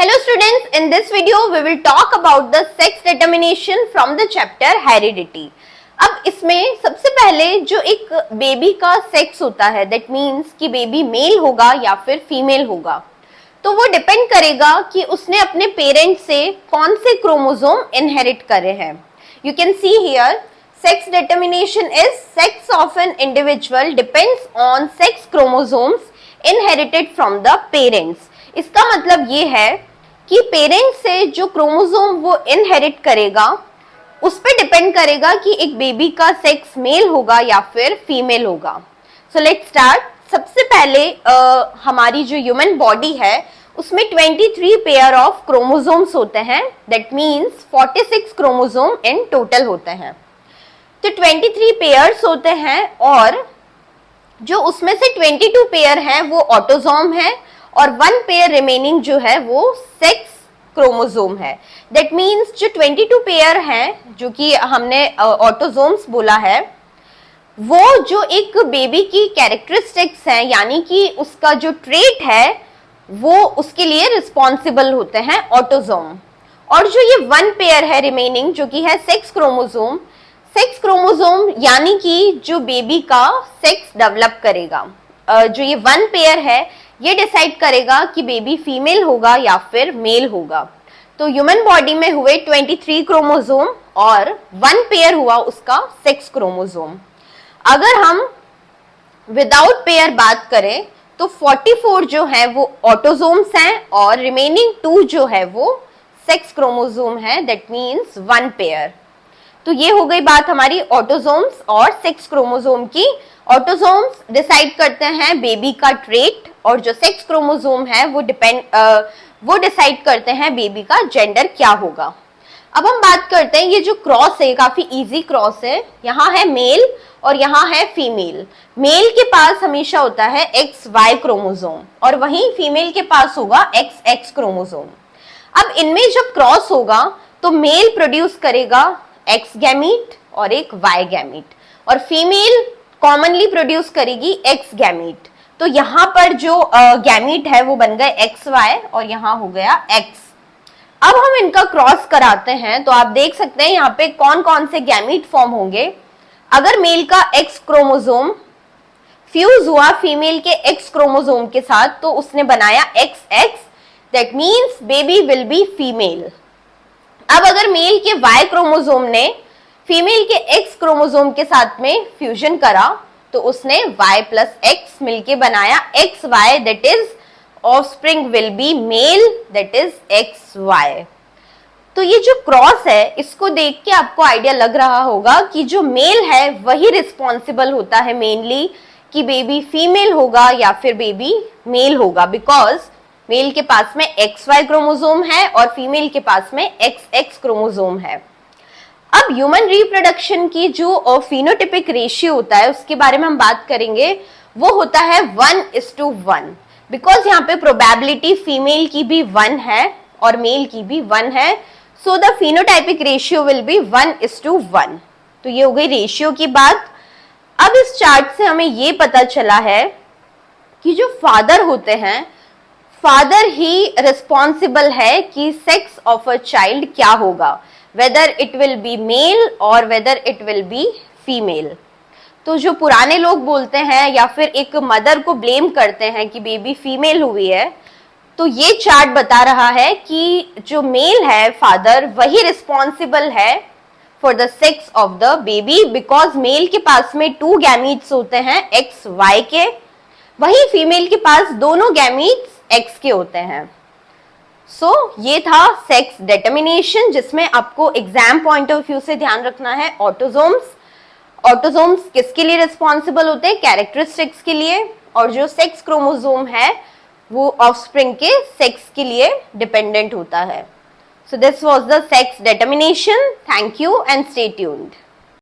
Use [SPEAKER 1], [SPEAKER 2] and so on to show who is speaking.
[SPEAKER 1] Hello students, in this video we will talk about the sex determination from the chapter heredity. अब इसमें सबसे पहले जो एक बेबी का सेक्स होता है, दैट मीन्स कि बेबी मेल होगा या फिर फीमेल होगा, तो वो डिपेंड करेगा कि उसने अपने पेरेंट्स से कौन से क्रोमोसोम इनहेरिट करे हैं. You can see here sex determination is sex of an individual depends on sex chromosomes inherited from the parents. इसका मतलब ये है कि पेरेंट्स से जो क्रोमोसोम वो इनहेरिट करेगा उस पे डिपेंड करेगा कि एक बेबी का सेक्स मेल होगा या फिर फीमेल होगा. So let's start. सबसे पहले हमारी जो ह्यूमन बॉडी है उसमें 23 पेयर ऑफ क्रोमोसोम्स होते हैं, that means 46 chromosome in total होते हैं. तो 23 पेयर्स होते हैं और जो उसमें से 22 पेयर हैं वो ऑटोसोम है और 1 पेयर रिमेनिंग जो है वो सेक्स क्रोमोसोम है. दैट मीन्स जो 22 पेयर हैं जो कि हमने ऑटोसोम्स बोला है वो जो एक बेबी की कैरेक्टरिस्टिक्स हैं, यानी कि उसका जो ट्रेट है वो उसके लिए रिस्पॉन्सिबल होते हैं ऑटोसोम. और जो ये 1 पेयर है रिमेनिंग जो कि है सेक्स क्रोमोसोम यानी कि जो बेबी का सेक्स डेवलप करेगा. जो ये 1 पेयर है ये डिसाइड करेगा कि बेबी फीमेल होगा या फिर मेल होगा. तो ह्यूमन बॉडी में हुए 23 क्रोमोसोम और 1 पेयर हुआ उसका सेक्स क्रोमोसोम. अगर हम विदाउट पेयर बात करें तो 44 जो है वो ऑटोसोम्स हैं और रिमेनिंग 2 जो है वो सेक्स क्रोमोसोम है, दैट मीन्स 1 पेयर. तो ये हो गई बात हमारी ऑटोसोम्स और सेक्स क्रोमोसोम की. ऑटोसोम्स डिसाइड करते हैं बेबी का ट्रेट और जो सेक्स क्रोमोसोम है वो डिसाइड करते हैं बेबी का जेंडर क्या होगा. अब हम बात करते हैं, ये जो क्रॉस है काफी इजी क्रॉस है. यहाँ है मेल और यहाँ है फीमेल. मेल के पास हमेशा होता है XY क्रोमोसोम और वहीं फीमेल के पास होगा XX क्रोमोसोम. अब इनमें जब क्रॉस होगा तो मेल प्रोड्यूस करेगा X गैमीट और एक Y गैमीट और फीमेल कॉमनली प्रोड्यूस करेगी X गैमीट. तो यहाँ पर जो गैमीट है वो बन गए XY और यहाँ हो गया X. अब हम इनका क्रॉस कराते हैं तो आप देख सकते हैं यहाँ पे कौन कौन से गैमीट फॉर्म होंगे. अगर मेल का X क्रोमोसोम फ्यूज हुआ फीमेल के X क्रोमोसोम के साथ तो उसने बनाया XX, that means baby will be female. अब अगर मेल के Y क्रोमोसोम ने फीमेल के X क्रोमोसोम के साथ में फ्यूजन करा तो उसने Y प्लस X मिलके बनाया XY, that is offspring will be male, that is XY. तो ये जो क्रॉस है इसको देख के आपको आइडिया लग रहा होगा कि जो मेल है वही रिस्पॉन्सिबल होता है मेनली कि बेबी फीमेल होगा या फिर बेबी मेल होगा, बिकॉज मेल के पास में XY क्रोमोसोम है और फीमेल के पास में XX क्रोमोसोम है. अब ह्यूमन रिप्रोडक्शन की जो फिनोटिपिक रेशियो होता है उसके बारे में हम बात करेंगे. वो होता है 1:1, बिकॉज यहाँ पे प्रोबेबिलिटी फीमेल की भी 1 है और मेल की भी 1 है. So the phenotypic ratio will be 1:1. तो ये हो गई रेशियो की बात. अब इस चार्ट से हमें ये पता चला है कि जो फादर होते हैं, फादर ही रिस्पॉन्सिबल है कि सेक्स ऑफ अ चाइल्ड क्या होगा, whether it will be male और whether it will be female. तो जो पुराने लोग बोलते हैं या फिर एक मदर को ब्लेम करते हैं कि बेबी फीमेल हुई है, तो ये चार्ट बता रहा है कि जो मेल है फादर वही रिस्पॉन्सिबल है for the sex of the baby, because male के पास में 2 गैमीट्स होते हैं XY के, वही फीमेल के पास दोनों गैमीट्स X के होते हैं. सो ये था सेक्स डिटर्मिनेशन जिसमें आपको एग्जाम पॉइंट ऑफ व्यू से ध्यान रखना है. ऑटोसोम्स किसके लिए रिस्पॉन्सिबल होते हैं, कैरेक्टरिस्टिक्स के लिए, और जो सेक्स क्रोमोसोम है वो ऑफस्प्रिंग के सेक्स के लिए डिपेंडेंट होता है. So this was the sex determination. Thank you and stay tuned.